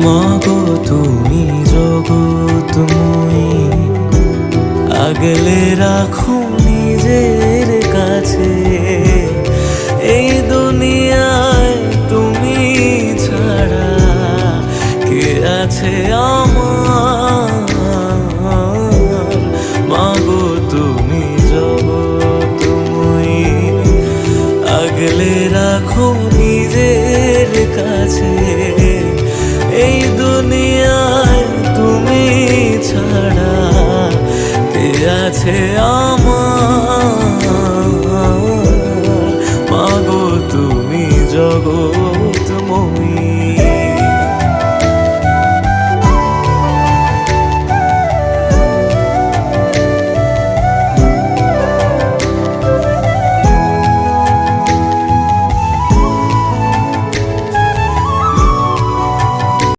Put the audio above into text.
মাগো তুমি জগৎময়ী, আগলে রাখো নিজের কাছে। এই দুনিয়ায় তুমি ছাড়া কে আছে আমার? মাগো তুমি জগৎময়ী, আগলে রাখো নিজের কাছে। এই দুনিয়ায় তুমি ছাড়া কে আছে আমার?